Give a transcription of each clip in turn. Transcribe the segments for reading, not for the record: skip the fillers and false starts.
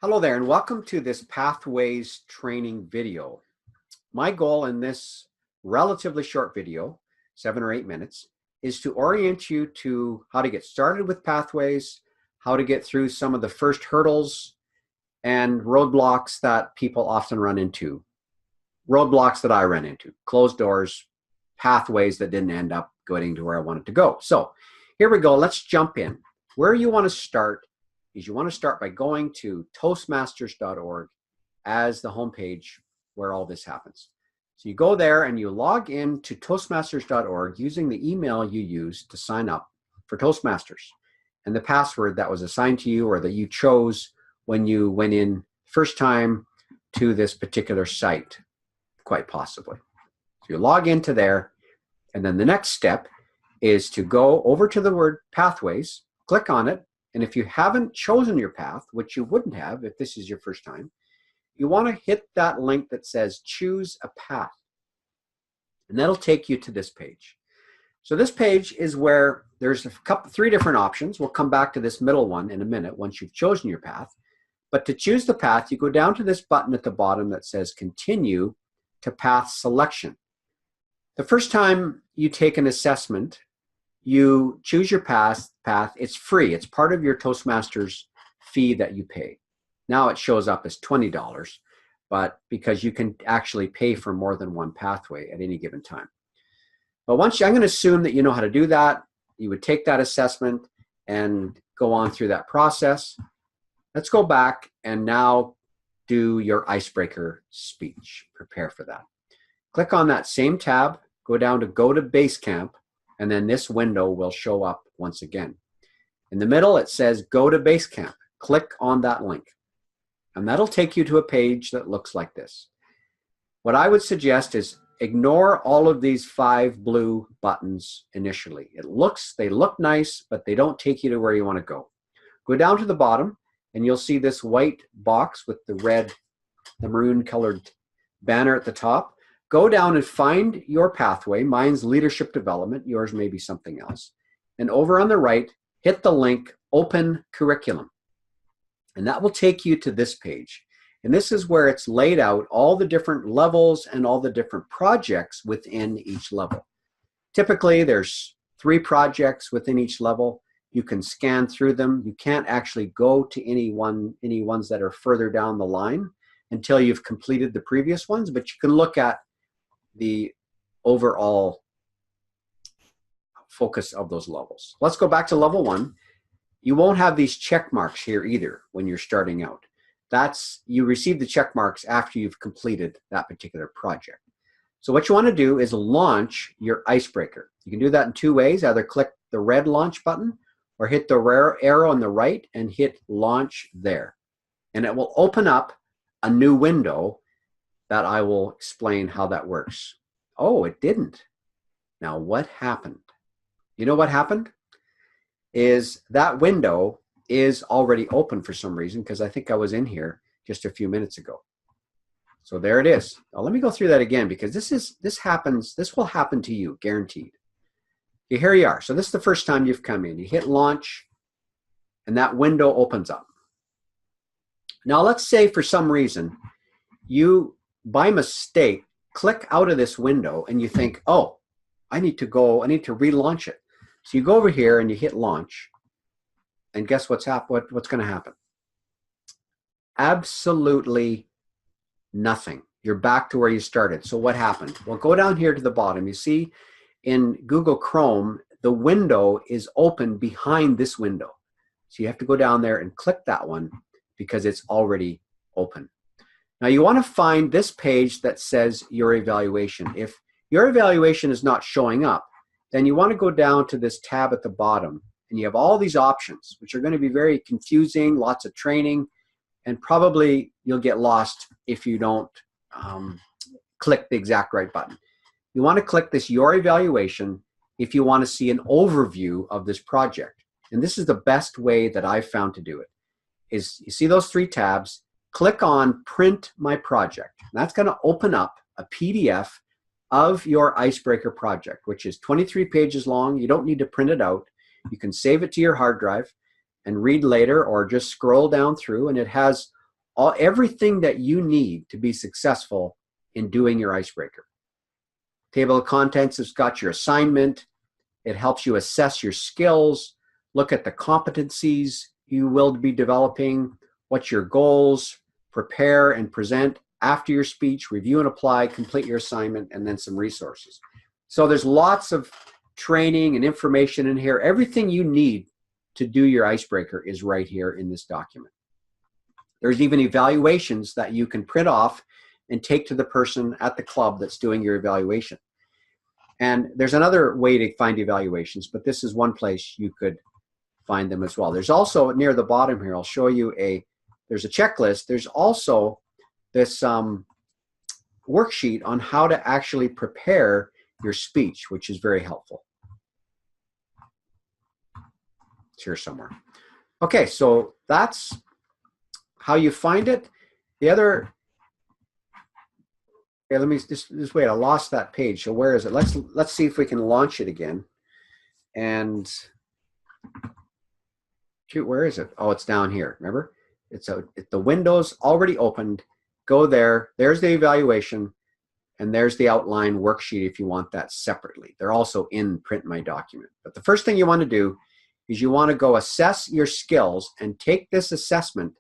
Hello there, and welcome to this Pathways training video. My goal in this relatively short video, 7 or 8 minutes, is to orient you to how to get started with Pathways, how to get through some of the first hurdles and roadblocks that people often run into. Roadblocks that I ran into, closed doors, pathways that didn't end up getting to where I wanted to go. So here we go, let's jump in. Where you want to start is you want to start by going to toastmasters.org as the homepage where all this happens. So you go there and you log in to toastmasters.org using the email you used to sign up for Toastmasters and the password that was assigned to you or that you chose when you went in first time to this particular site, quite possibly. So you log into there, and then the next step is to go over to the word Pathways, click on it, and if you haven't chosen your path, which you wouldn't have if this is your first time, you want to hit that link that says choose a path. And that'll take you to this page. So this page is where there's three different options. We'll come back to this middle one in a minute once you've chosen your path. But to choose the path, you go down to this button at the bottom that says continue to path selection. The first time you take an assessment, you choose your path, it's free. It's part of your Toastmasters fee that you pay. Now it shows up as $20, but because you can actually pay for more than one pathway at any given time. But I'm going to assume that you know how to do that. You would take that assessment and go on through that process. Let's go back and now do your icebreaker speech. Prepare for that. Click on that same tab, go down to Go to Basecamp, and then this window will show up once again. In the middle, it says Go to Basecamp. Click on that link, and that'll take you to a page that looks like this. What I would suggest is ignore all of these 5 blue buttons initially. They look nice, but they don't take you to where you want to go. Go down to the bottom, and you'll see this white box with the maroon colored banner at the top. Go down and find your pathway. Mine's leadership development. Yours may be something else. And over on the right, hit the link Open Curriculum. And that will take you to this page. And this is where it's laid out all the different levels and all the different projects within each level. Typically, there's 3 projects within each level. You can scan through them. You can't actually go to any ones that are further down the line until you've completed the previous ones, but you can look at the overall focus of those levels. Let's go back to level 1. You won't have these check marks here either when you're starting out. You receive the check marks after you've completed that particular project. So what you want to do is launch your icebreaker. You can do that in 2 ways. Either click the red launch button or hit the arrow on the right and hit launch there. And it will open up a new window that I will explain how that works. Oh, it didn't. Now what happened? You know what happened? Is that window is already open for some reason, because I think I was in here just a few minutes ago. So there it is. Now let me go through that again, because this will happen to you, guaranteed. Okay, here you are. So this is the first time you've come in. You hit launch and that window opens up. Now let's say for some reason you by mistake click out of this window and you think, oh, I need to relaunch it. So you go over here and you hit launch, and guess what's going to happen? Absolutely nothing. You're back to where you started. So what happened? Well, go down here to the bottom. You see in Google Chrome, the window is open behind this window. So you have to go down there and click that one because it's already open. Now you want to find this page that says your evaluation. If your evaluation is not showing up, then you want to go down to this tab at the bottom, and you have all these options, which are going to be very confusing, lots of training, and probably you'll get lost if you don't click the exact right button. You want to click this Your Evaluation if you want to see an overview of this project. And this is the best way that I've found to do it. Is you see those 3 tabs, click on Print My Project. And that's going to open up a PDF of your Icebreaker project, which is 23 pages long. You don't need to print it out. You can save it to your hard drive and read later, or just scroll down through, and it has everything that you need to be successful in doing your icebreaker. Table of contents has got your assignment. It helps you assess your skills, look at the competencies you will be developing, what's your goals, prepare and present after your speech, review and apply, complete your assignment, and then some resources. So there's lots of training and information in here. Everything you need to do your icebreaker is right here in this document. There's even evaluations that you can print off and take to the person at the club that's doing your evaluation. And there's another way to find evaluations, but this is one place you could find them as well. There's also near the bottom here, I'll show you there's a checklist. There's also this worksheet on how to actually prepare your speech, which is very helpful. It's here somewhere. Okay, so that's how you find it. The other, okay, let me just wait, I lost that page. So where is it? Let's see if we can launch it again. And shoot, where is it? Oh, it's down here. Remember? The window's already opened. Go there. There's the evaluation, and there's the outline worksheet if you want that separately. They're also in Print My Document. But the first thing you want to do is you want to go assess your skills and take this assessment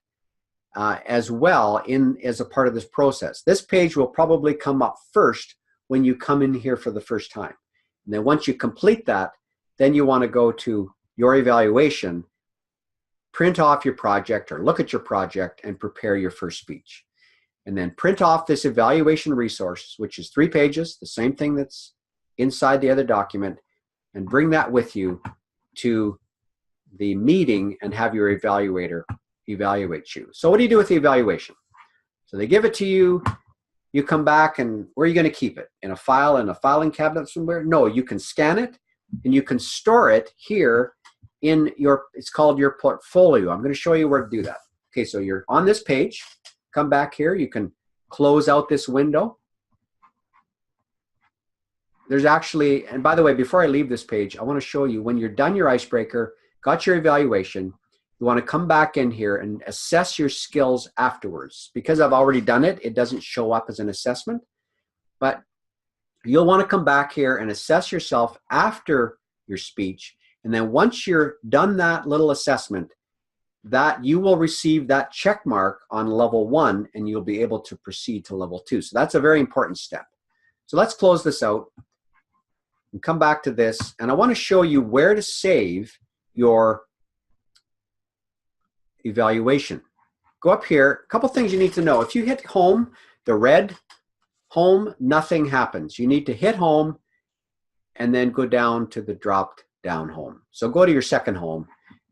as well as a part of this process. This page will probably come up first when you come in here for the first time. And then once you complete that, then you want to go to your evaluation, print off your project or look at your project and prepare your first speech. And then print off this evaluation resource, which is 3 pages, the same thing that's inside the other document, and bring that with you to the meeting and have your evaluator evaluate you. So what do you do with the evaluation? So they give it to you, you come back, and where are you going to keep it? In a file, in a filing cabinet somewhere? No, you can scan it and you can store it here in your, it's called your portfolio. I'm going to show you where to do that. Okay, so you're on this page, come back here, you can close out this window. There's actually, and by the way, before I leave this page, I want to show you when you're done your icebreaker, got your evaluation, you want to come back in here and assess your skills afterwards. Because I've already done it, it doesn't show up as an assessment, but you'll want to come back here and assess yourself after your speech. And then once you're done that little assessment, that you will receive that check mark on level 1 and you'll be able to proceed to level 2. So that's a very important step. So let's close this out and come back to this. And I want to show you where to save your evaluation. Go up here, a couple things you need to know. If you hit home, the red home, nothing happens. You need to hit home and then go down to the dropped down home. So go to your second home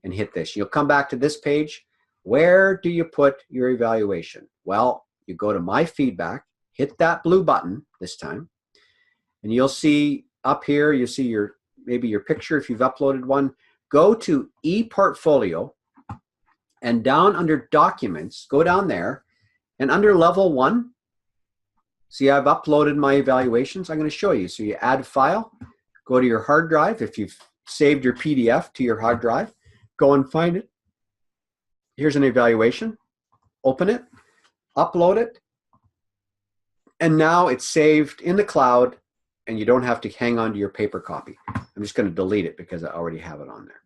and hit this. You'll come back to this page. Where do you put your evaluation? Well, you go to My Feedback, hit that blue button this time, and you'll see up here, you see maybe your picture if you've uploaded one. Go to ePortfolio, and down under Documents, go down there, and under level 1, see I've uploaded my evaluations. I'm going to show you. So you add file, go to your hard drive. If you've saved your PDF to your hard drive, go and find it. Here's an evaluation. Open it, upload it, and now it's saved in the cloud, and you don't have to hang on to your paper copy. I'm just going to delete it because I already have it on there.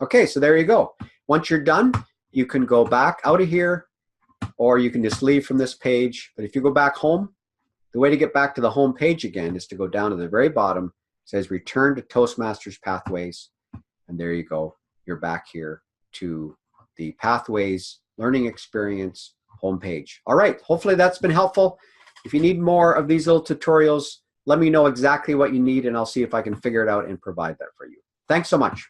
Okay, so there you go. Once you're done, you can go back out of here, or you can just leave from this page. But if you go back home, the way to get back to the home page again is to go down to the very bottom. It says Return to Toastmasters Pathways, and there you go. You're back here to the Pathways Learning Experience homepage. All right, hopefully that's been helpful. If you need more of these little tutorials, let me know exactly what you need, and I'll see if I can figure it out and provide that for you. Thanks so much.